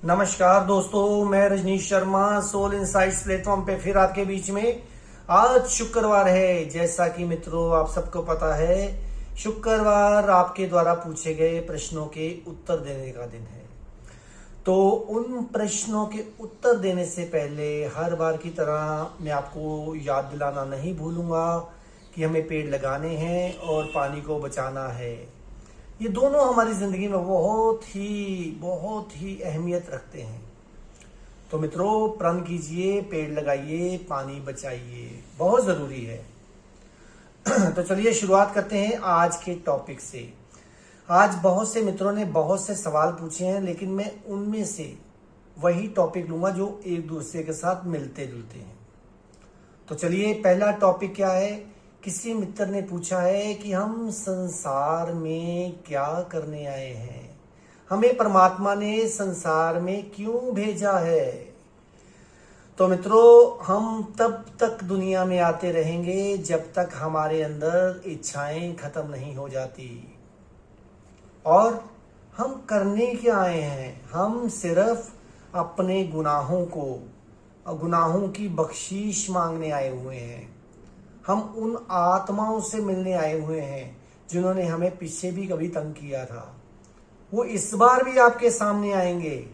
नमस्कार दोस्तों, मैं Rajneesh Sharma Soul Insights platform पे फिर आपके बीच में। आज शुक्रवार है, जैसा कि मित्रों आप सबको पता है, शुक्रवार आपके द्वारा पूछे गए प्रश्नों के उत्तर देने का दिन है। तो उन प्रश्नों के उत्तर देने से पहले हर बार की तरह मैं आपको याद दिलाना नहीं भूलूंगा कि हमें पेड़ लगाने हैं और पानी को बचाना है। ये दोनों हमारी जिंदगी में बहुत ही अहमियत रखते हैं। तो मित्रों, प्रण कीजिए, पेड़ लगाइए, पानी बचाइए, बहुत जरूरी है। तो चलिए शुरुआत करते हैं आज के टॉपिक से। आज बहुत से मित्रों ने बहुत से सवाल पूछे हैं, लेकिन मैं उनमें से वही टॉपिक लूंगा जो एक दूसरे के साथ मिलते जुलते हैं। तो चलिए, पहला टॉपिक क्या है। किसी मित्र ने पूछा है कि हम संसार में क्या करने आए हैं, हमें परमात्मा ने संसार में क्यों भेजा है। तो मित्रों, हम तब तक दुनिया में आते रहेंगे जब तक हमारे अंदर इच्छाएं खत्म नहीं हो जाती। और हम करने क्या आए हैं, हम सिर्फ अपने गुनाहों की बख्शीश मांगने आए हुए हैं। हम उन आत्माओं से मिलने आए हुए हैं जिन्होंने हमें पीछे भी कभी तंग किया था। वो इस बार भी आपके सामने आएंगे,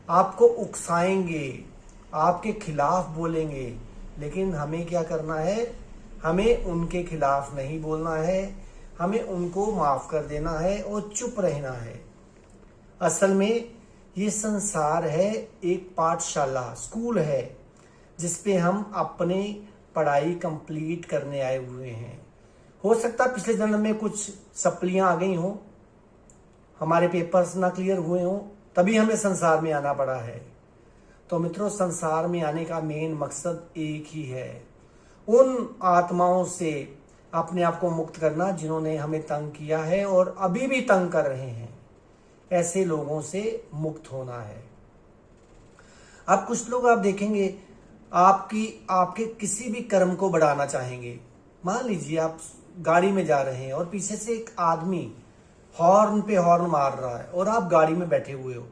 आपको उकसाएंगे, आपके खिलाफ बोलेंगे, लेकिन हमें क्या करना है, हमें उनके खिलाफ नहीं बोलना है, हमें उनको माफ कर देना है और चुप रहना है। असल में ये संसार है एक पाठशाला, स्कूल है, जिसपे हम अपने पढ़ाई कंप्लीट करने आए हुए हैं। हो सकता है पिछले जन्म में कुछ सप्लियां आ गई हो, हमारे पेपर्स ना क्लियर हुए हो, तभी हमें संसार में आना पड़ा है। तो मित्रों, संसार में आने का मेन मकसद एक ही है, उन आत्माओं से अपने आप को मुक्त करना जिन्होंने हमें तंग किया है और अभी भी तंग कर रहे हैं। ऐसे लोगों से मुक्त होना है। अब कुछ लोग आप देखेंगे आपके किसी भी कर्म को बढ़ाना चाहेंगे। मान लीजिए आप गाड़ी में जा रहे हैं और पीछे से एक आदमी हॉर्न पे हॉर्न मार रहा है और आप गाड़ी में बैठे हुए हो।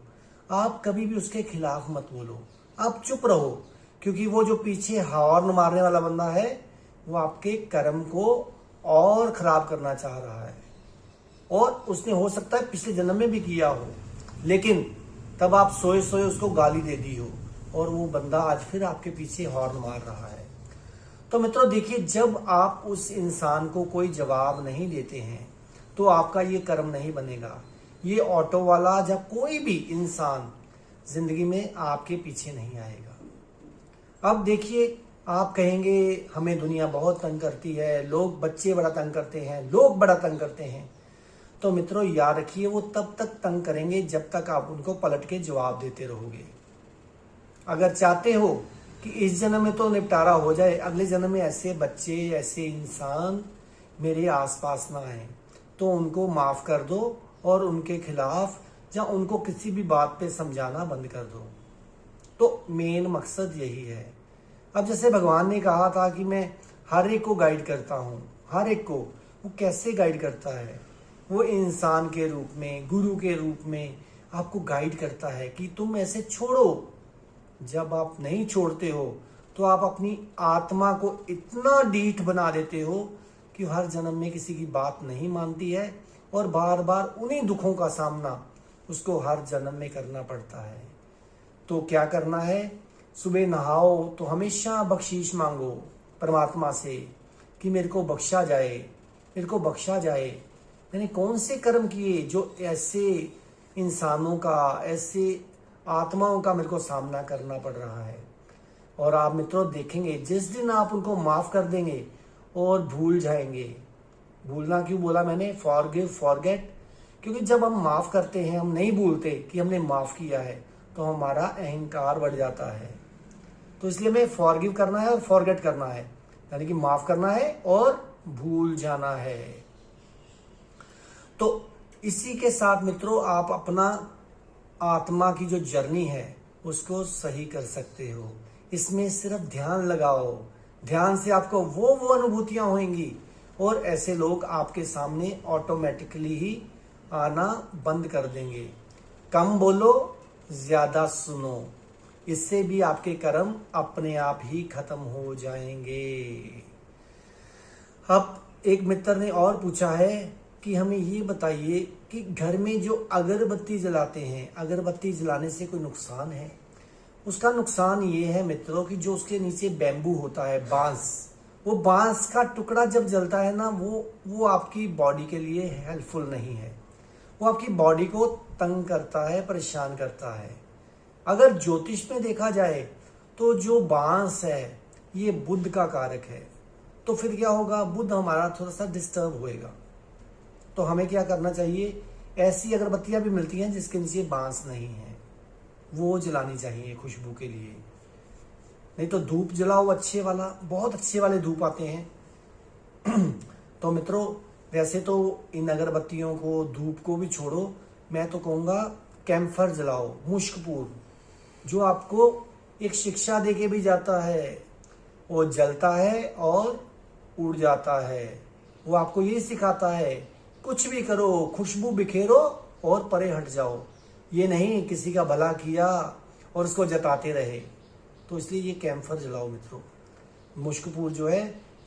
आप कभी भी उसके खिलाफ मत बोलो, आप चुप रहो, क्योंकि वो जो पीछे हॉर्न मारने वाला बंदा है वो आपके कर्म को और खराब करना चाह रहा है। और उसने हो सकता है पिछले जन्म में भी किया हो, लेकिन तब आप सोए सोए उसको गाली दे दी हो और वो बंदा आज फिर आपके पीछे हॉर्न मार रहा है। तो मित्रों देखिए, जब आप उस इंसान को कोई जवाब नहीं देते हैं तो आपका ये कर्म नहीं बनेगा। ये ऑटो वाला, जब कोई भी इंसान जिंदगी में आपके पीछे नहीं आएगा। अब देखिए, आप कहेंगे हमें दुनिया बहुत तंग करती है, लोग, बच्चे बड़ा तंग करते हैं, लोग बड़ा तंग करते हैं। तो मित्रों याद रखिए, वो तब तक तंग करेंगे जब तक आप उनको पलट के जवाब देते रहोगे। अगर चाहते हो कि इस जन्म में तो निपटारा हो जाए, अगले जन्म में ऐसे बच्चे, ऐसे इंसान मेरे आसपास ना आए, तो उनको माफ कर दो और उनके खिलाफ या उनको किसी भी बात पे समझाना बंद कर दो। तो मेन मकसद यही है। अब जैसे भगवान ने कहा था कि मैं हर एक को गाइड करता हूँ, हर एक को। वो कैसे गाइड करता है? वो इंसान के रूप में, गुरु के रूप में आपको गाइड करता है कि तुम ऐसे छोड़ो। जब आप नहीं छोड़ते हो तो आप अपनी आत्मा को इतना ढीठ बना देते हो कि हर जन्म में किसी की बात नहीं मानती है और बार बार उन्हीं दुखों का सामना उसको हर जन्म में करना पड़ता है। तो क्या करना है? सुबह नहाओ तो हमेशा बख्शीश मांगो परमात्मा से कि मेरे को बख्शा जाए, मेरे को बख्शा जाए। मैंने कौन से कर्म किए जो ऐसे इंसानों का, ऐसे आत्माओं का मेरे को सामना करना पड़ रहा है। और आप मित्रों देखेंगे, जिस दिन आप उनको माफ कर देंगे और भूल जाएंगे। भूलना क्यों बोला मैंने? Forgive, forget. क्योंकि जब हम माफ करते हैं, हम नहीं भूलते कि हमने माफ किया है, तो हमारा अहंकार बढ़ जाता है। तो इसलिए हमें फॉरगिव करना है और फॉरगेट करना है, यानी कि माफ करना है और भूल जाना है। तो इसी के साथ मित्रों आप अपना आत्मा की जो जर्नी है उसको सही कर सकते हो। इसमें सिर्फ ध्यान लगाओ, ध्यान से आपको वो अनुभूतियां होंगी और ऐसे लोग आपके सामने ऑटोमेटिकली ही आना बंद कर देंगे। कम बोलो, ज्यादा सुनो, इससे भी आपके कर्म अपने आप ही खत्म हो जाएंगे। अब एक मित्र ने और पूछा है कि हमें ये बताइए कि घर में जो अगरबत्ती जलाते हैं, अगरबत्ती जलाने से कोई नुकसान है? उसका नुकसान ये है मित्रों कि जो उसके नीचे बैम्बू होता है, बांस, वो बांस का टुकड़ा जब जलता है ना, वो आपकी बॉडी के लिए हेल्पफुल नहीं है। वो आपकी बॉडी को तंग करता है, परेशान करता है। अगर ज्योतिष में देखा जाए तो जो बांस है ये बुध का कारक है, तो फिर क्या होगा, बुध हमारा थोड़ा सा डिस्टर्ब होएगा। तो हमें क्या करना चाहिए, ऐसी अगरबत्तियां भी मिलती हैं जिसके नीचे बांस नहीं है, वो जलानी चाहिए खुशबू के लिए। नहीं तो धूप जलाओ अच्छे वाला, बहुत अच्छे वाले धूप आते हैं। तो मित्रों, वैसे तो इन अगरबत्तियों को, धूप को भी छोड़ो, मैं तो कहूँगा कैम्फर जलाओ, मुश्कपूर, जो आपको एक शिक्षा दे के भी जाता है। वो जलता है और उड़ जाता है। वो आपको ये सिखाता है कुछ भी करो, खुशबू बिखेरो और परे हट जाओ। ये नहीं किसी का भला किया और उसको जताते रहे। तो इसलिए ये कैम्फर जलाओ मित्रों। मुश्कपूर जो है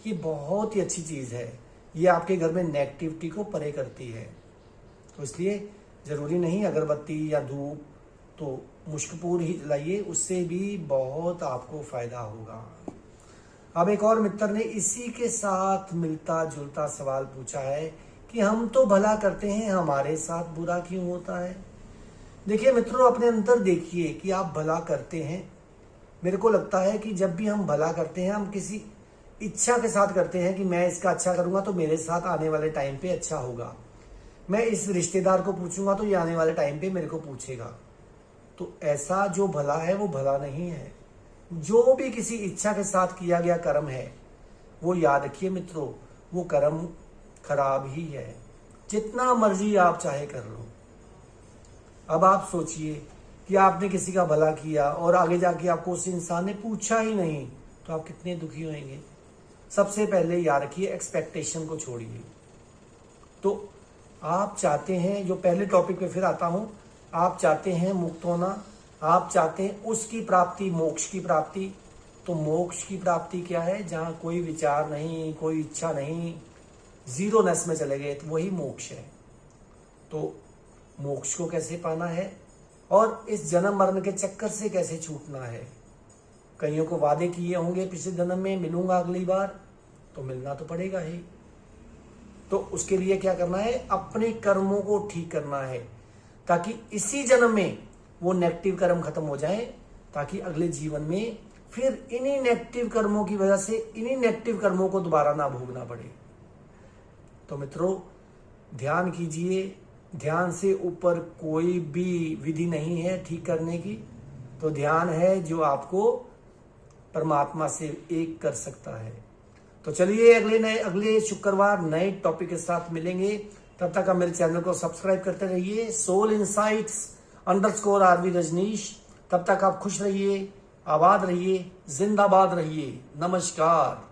ये बहुत ही अच्छी चीज़ है, ये आपके घर में नेगेटिविटी को परे करती है। तो इसलिए ज़रूरी नहीं अगरबत्ती या धूप, तो मुश्कपूर ही जलाइए, उससे भी बहुत आपको फायदा होगा। अब एक और मित्र ने इसी के साथ मिलता जुलता सवाल पूछा है कि हम तो भला करते हैं, हमारे साथ बुरा क्यों होता है? देखिए मित्रों, अपने अंदर देखिए कि आप भला करते हैं। मेरे को लगता है कि जब भी हम भला करते हैं, हम किसी इच्छा के साथ करते हैं कि मैं इसका अच्छा करूंगा तो मेरे साथ आने वाले टाइम पे अच्छा होगा, मैं इस रिश्तेदार को पूछूंगा तो ये आने वाले टाइम पे मेरे को पूछेगा। तो ऐसा जो भला है वो भला नहीं है। जो भी किसी इच्छा के साथ किया गया कर्म है, वो याद रखिए मित्रों, वो कर्म खराब ही है, जितना मर्जी आप चाहे कर लो। अब आप सोचिए कि आपने किसी का भला किया और आगे जाके आपको उस इंसान ने पूछा ही नहीं, तो आप कितने दुखी होंगे। सबसे पहले याद रखिए, एक्सपेक्टेशन को छोड़िए। तो आप चाहते हैं, जो पहले टॉपिक पे फिर आता हूं, आप चाहते हैं मुक्त होना, आप चाहते हैं उसकी प्राप्ति, मोक्ष की प्राप्ति। तो मोक्ष की प्राप्ति क्या है? जहां कोई विचार नहीं, कोई इच्छा नहीं, जीरोनेस में चले गए, तो वही मोक्ष है। तो मोक्ष को कैसे पाना है और इस जन्म मरण के चक्कर से कैसे छूटना है? कईयों को वादे किए होंगे पिछले जन्म में मिलूंगा अगली बार, तो मिलना तो पड़ेगा ही। तो उसके लिए क्या करना है? अपने कर्मों को ठीक करना है, ताकि इसी जन्म में वो नेगेटिव कर्म खत्म हो जाए, ताकि अगले जीवन में फिर इन्हीं नेगेटिव कर्मों की वजह से इन्हीं नेगेटिव कर्मों को दोबारा ना भोगना पड़े। तो मित्रों, ध्यान कीजिए, ध्यान से ऊपर कोई भी विधि नहीं है ठीक करने की। तो ध्यान है जो आपको परमात्मा से एक कर सकता है। तो चलिए अगले शुक्रवार नए टॉपिक के साथ मिलेंगे। तब तक आप मेरे चैनल को सब्सक्राइब करते रहिए, सोल इनसाइट्स _RV रजनीश। तब तक आप खुश रहिए, आबाद रहिए, जिंदाबाद रहिए। नमस्कार।